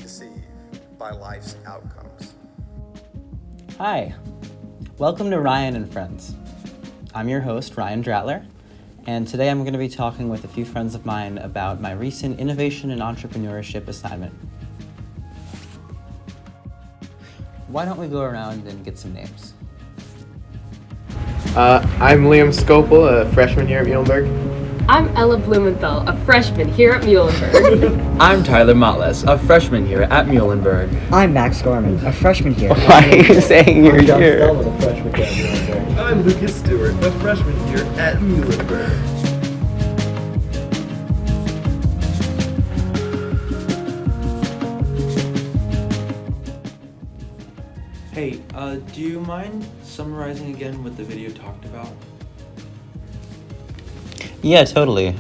deceived by life's outcomes. Hi, welcome to Ryan and Friends. I'm your host, Ryan Dratler, and today I'm going to be talking with a few friends of mine about my recent Innovation and Entrepreneurship assignment. Why don't we go around and get some names? I'm Liam Scopel, a freshman here at Muhlenberg. I'm Ella Blumenthal, a freshman here at Muhlenberg. I'm Tyler Motles, a freshman here at Muhlenberg. I'm Max Gorman, a freshman here. Why are you saying you're here? A freshman here at Muhlenberg. I'm Lucas Stewart, a freshman here at Muhlenberg. Hey, do you mind summarizing again what the video talked about? Yeah, totally.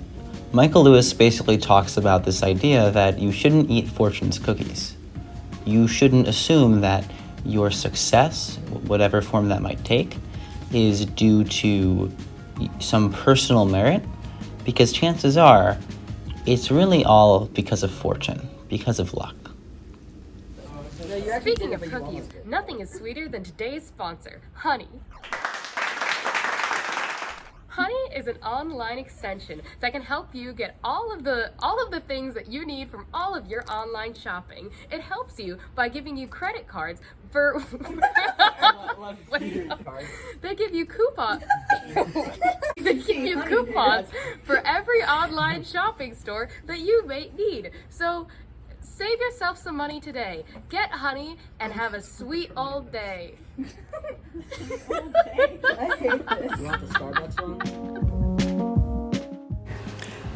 Michael Lewis basically talks about this idea that you shouldn't eat fortune's cookies. You shouldn't assume that your success, whatever form that might take, is due to some personal merit, because chances are it's really all because of fortune, because of luck. Speaking of cookies, nothing is sweeter than today's sponsor, Honey. Honey is an online extension that can help you get all of the things that you need from all of your online shopping. It helps you by giving you credit cards for They give you coupons. They give you coupons for every online shopping store that you may need. So save yourself some money today. Get Honey and have a sweet old day. I hate this. You want the Starbucks one?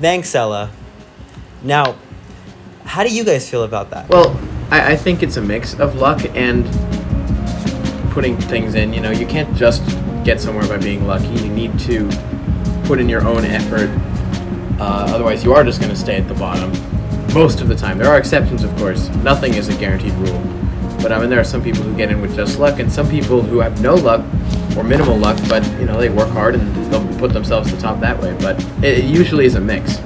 Thanks, Ella. Now, how do you guys feel about that? Well, I think it's a mix of luck and putting things in. You know, you can't just get somewhere by being lucky. You need to put in your own effort. Otherwise, you are just going to stay at the bottom most of the time. There are exceptions, of course. Nothing is a guaranteed rule. But there are some people who get in with just luck, and some people who have no luck or minimal luck, but they work hard and they'll put themselves to the top that way. But it usually is a mix.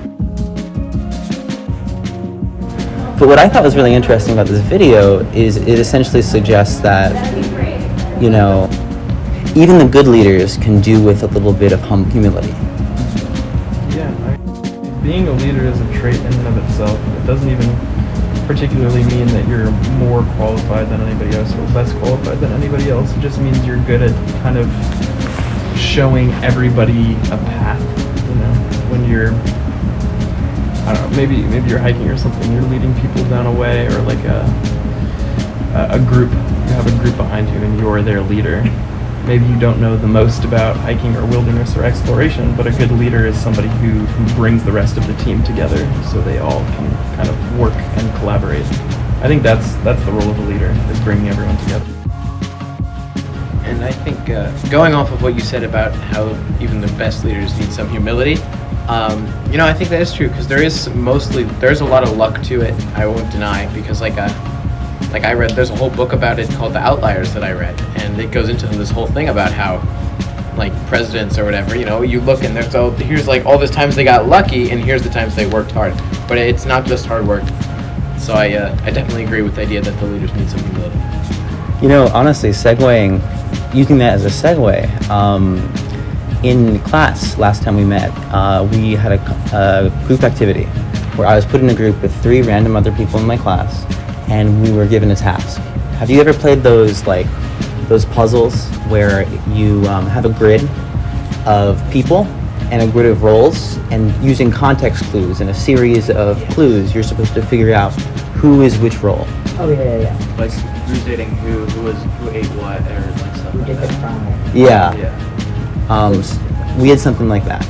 But what I thought was really interesting about this video is it essentially suggests that, even the good leaders can do with a little bit of humility. Yeah, being a leader is a trait in and of itself. It doesn't even particularly mean that you're more qualified than anybody else or less qualified than anybody else. It just means you're good at kind of showing everybody a path. When you're, I don't know, maybe you're hiking or something, you're leading people down a way, or like a group, you have a group behind you and you're their leader. Maybe you don't know the most about hiking or wilderness or exploration, but a good leader is somebody who brings the rest of the team together so they all can kind of work and collaborate. I think that's the role of a leader, is bringing everyone together. And I think going off of what you said about how even the best leaders need some humility, I think that is true, because there's a lot of luck to it, I won't deny, because I read, there's a whole book about it called The Outliers that I read, and it goes into this whole thing about how, presidents or whatever, you look and here's all those times they got lucky, and here's the times they worked hard. But it's not just hard work. So I definitely agree with the idea that the leaders need some humility. Honestly, using that as a segue, in class last time we met, we had a group activity where I was put in a group with 3 random other people in my class, and we were given a task. Have you ever played those puzzles where you have a grid of people and a grid of roles, and using context clues and a series of clues, you're supposed to figure out who is which role? Oh, yeah. Like who's dating who ate what, or stuff Who like did the that. crime? Yeah. We had something like that.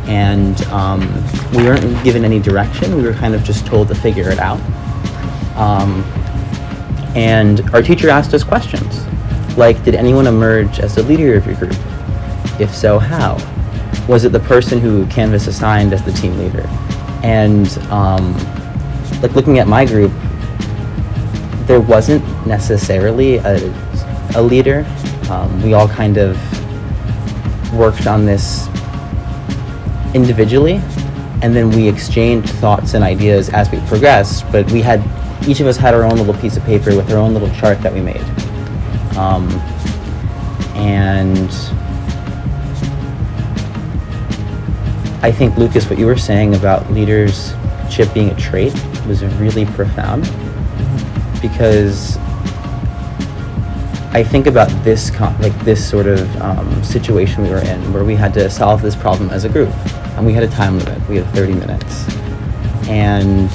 And we weren't given any direction. We were kind of just told to figure it out. And our teacher asked us questions, like, did anyone emerge as the leader of your group? If so, how? Was it the person who Canvas assigned as the team leader? And looking at my group, there wasn't necessarily a leader. We all kind of worked on this individually, and then we exchanged thoughts and ideas as we progressed, but each of us had our own little piece of paper with our own little chart that we made. And I think, Lucas, what you were saying about leadership being a trait was really profound, because I think about this sort of situation we were in, where we had to solve this problem as a group, and we had a time limit. We had 30 minutes, and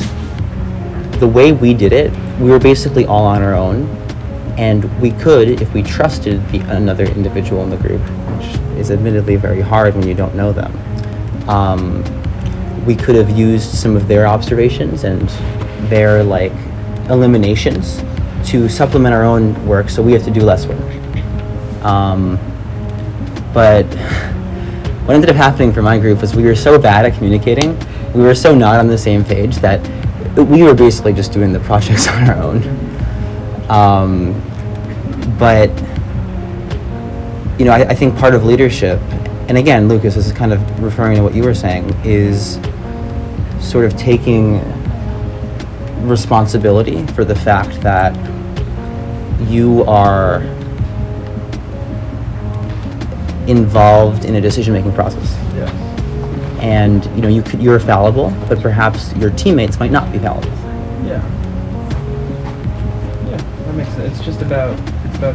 the way we did it, we were basically all on our own, and we could, if we trusted another individual in the group, which is admittedly very hard when you don't know them, we could have used some of their observations and their eliminations to supplement our own work, so we have to do less work. But what ended up happening for my group was we were so bad at communicating, we were so not on the same page, that we were basically just doing the projects on our own. But I think part of leadership, and again, Lucas, this is kind of referring to what you were saying, is sort of taking responsibility for the fact that you are involved in a decision-making process. Yeah. And you're fallible, but perhaps your teammates might not be fallible. Yeah. Yeah, that makes sense. It's about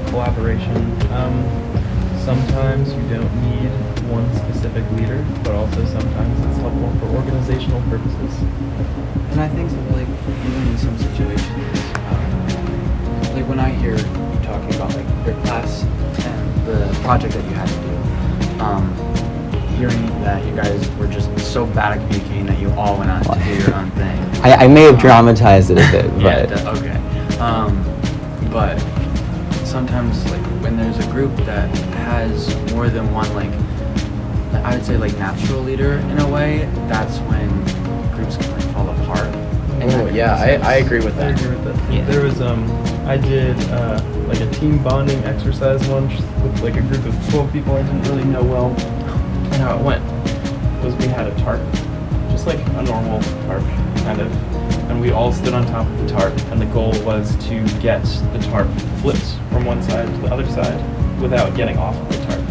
collaboration. Sometimes you don't need one specific leader, but also sometimes it's helpful for organizational purposes. And I think even in some situations, when I hear you talking about your class 10, the project that you had to do, hearing that you guys were just so bad at communicating that you all went out to do your own thing. I may have dramatized it a bit, but yeah, okay. But sometimes when there's a group that has more than one I would say natural leader in a way, that's when groups can fall apart. Oh yeah, I agree with I that. agree with that. Yeah. There was I did a team bonding exercise once with a group of 12 people I didn't really know well. And how it went was we had a tarp, just like a normal tarp, kind of, and we all stood on top of the tarp, and the goal was to get the tarp flipped from one side to the other side without getting off of the tarp.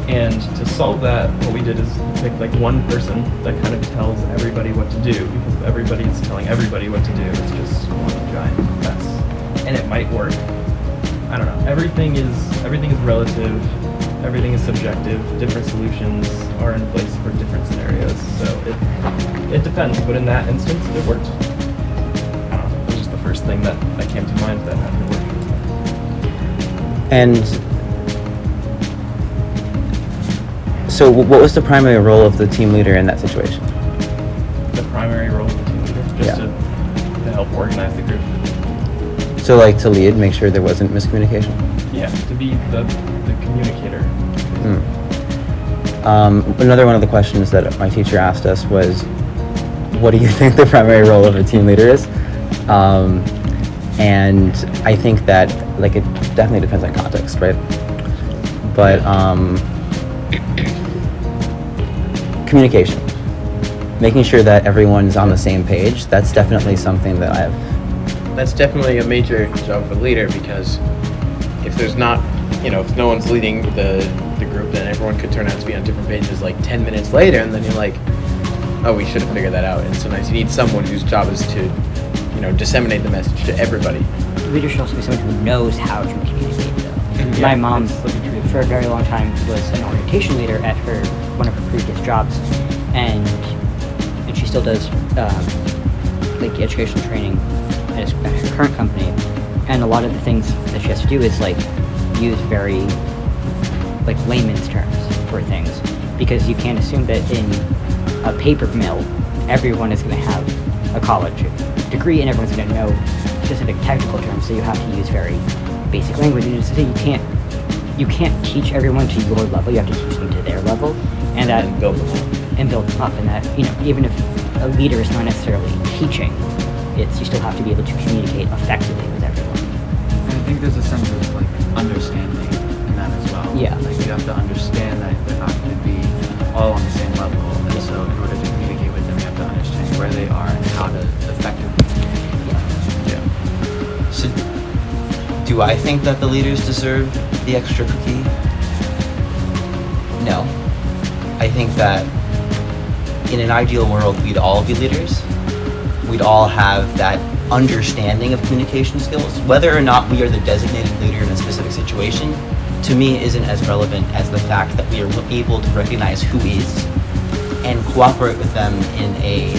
And to solve that, what we did is pick one person that kind of tells everybody what to do, because if everybody's telling everybody what to do, it's just one giant mess. And it might work. I don't know. Everything is relative. Everything is subjective. Different solutions are in place for different scenarios. So it depends. But in that instance, it worked. I don't know. It was just the first thing that came to mind that happened to work. And so what was the primary role of the team leader in that situation? The primary role of the team leader, just to help organize the group. So to lead, make sure there wasn't miscommunication? Yeah, to be the communicator. Another one of the questions that my teacher asked us was, what do you think the primary role of a team leader is? And I think that it definitely depends on context, right? But communication, making sure that everyone's on the same page, that's definitely something that That's definitely a major job for the leader, because if there's not, if no one's leading the group, then everyone could turn out to be on different pages 10 minutes later, and then you're like, oh, we should have figured that out. And sometimes you need someone whose job is to, disseminate the message to everybody. Leader should also be someone who knows how to communicate, though. My mom, for a very long time, was an orientation leader at one of her previous jobs, and she still does educational training at her current company. And a lot of the things that she has to do is use very layman's terms for things, because you can't assume that in a paper mill everyone is going to have a college degree and everyone's going to know specific technical terms, so you have to use very basic language. And so you can't teach everyone to your level, you have to teach them to their level, and build them up. And build them up. And that, even if a leader is not necessarily teaching, you still have to be able to communicate effectively with everyone. And I think there's a sense of understanding in that as well. Yeah. You have to understand that they have to be all on the same level, and so where they are and how to effectively communicate. So, do I think that the leaders deserve the extra cookie? No. I think that in an ideal world, we'd all be leaders. We'd all have that understanding of communication skills. Whether or not we are the designated leader in a specific situation, to me, isn't as relevant as the fact that we are able to recognize who is and cooperate with them in a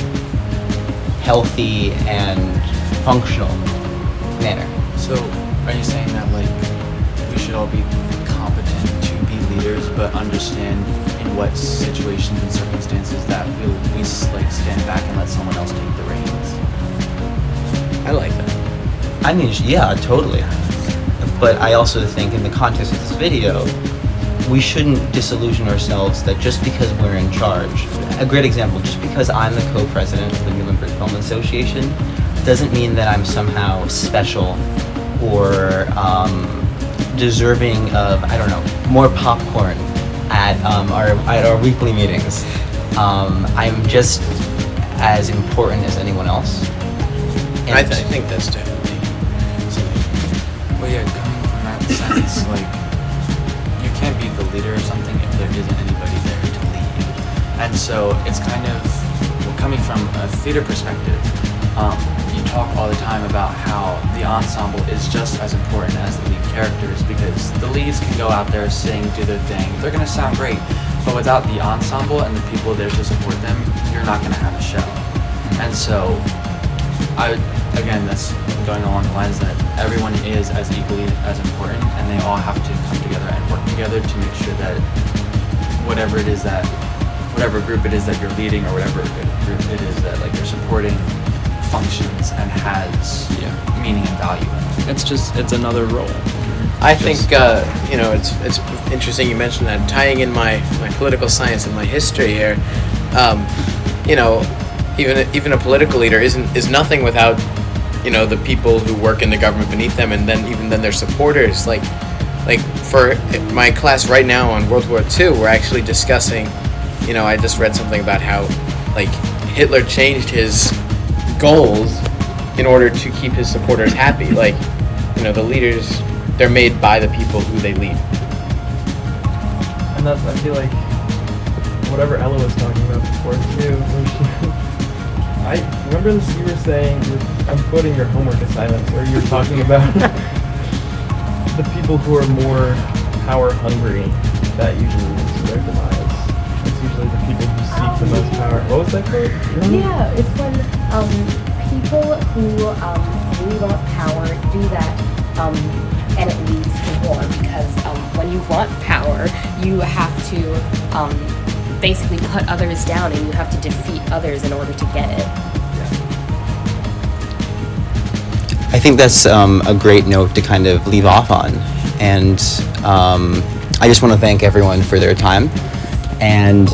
healthy and functional manner. So, are you saying that like we should all be competent to be leaders, but understand in what situations and circumstances that we like stand back and let someone else take the reins? I like that. I mean, yeah, totally. But I also think in the context of this video, we shouldn't disillusion ourselves that just because we're in charge, a great example, just because I'm the co-president of the Muhlenberg Film Association, doesn't mean that I'm somehow special or deserving of, I don't know, more popcorn at our weekly meetings. I'm just as important as anyone else. And I think that's definitely something. Well, yeah, coming from that sense, like, you can't be the leader of something if there isn't anybody there to lead. And so it's kind of, well, coming from a theater perspective, you talk all the time about how the ensemble is just as important as the lead characters, because the leads can go out there, sing, do their thing, they're going to sound great, but without the ensemble and the people there to support them, you're not going to have a show. And so, again, that's going along the lines that everyone is as equally as important, and they all have to come together and work together to make sure that whatever group it is that you're leading, or whatever group it is that like you're supporting, functions and has meaning and value in it. It's another role. I think it's interesting you mentioned that. Tying in my political science and my history here, even a political leader is nothing without the people who work in the government beneath them, and then their supporters. Like for my class right now on World War II, we're actually discussing. I just read something about how like Hitler changed his goals in order to keep his supporters happy. Like, the leaders, they're made by the people who they lead. And that's, I feel like, whatever Ella was talking about before too, I remember this you were saying, I'm quoting your homework assignments, where you were talking about the people who are more power hungry, that usually leads to their demise. It's usually the people who seek the most power. What was that quote? Yeah, it's when people who really want power do that, and it leads to war, because when you want power, you have to basically put others down, and you have to defeat others in order to get it. I think that's a great note to kind of leave off on. And I just want to thank everyone for their time. And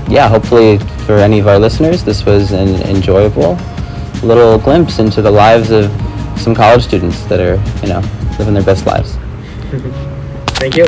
hopefully for any of our listeners, this was an enjoyable little glimpse into the lives of some college students that are, living their best lives. Thank you.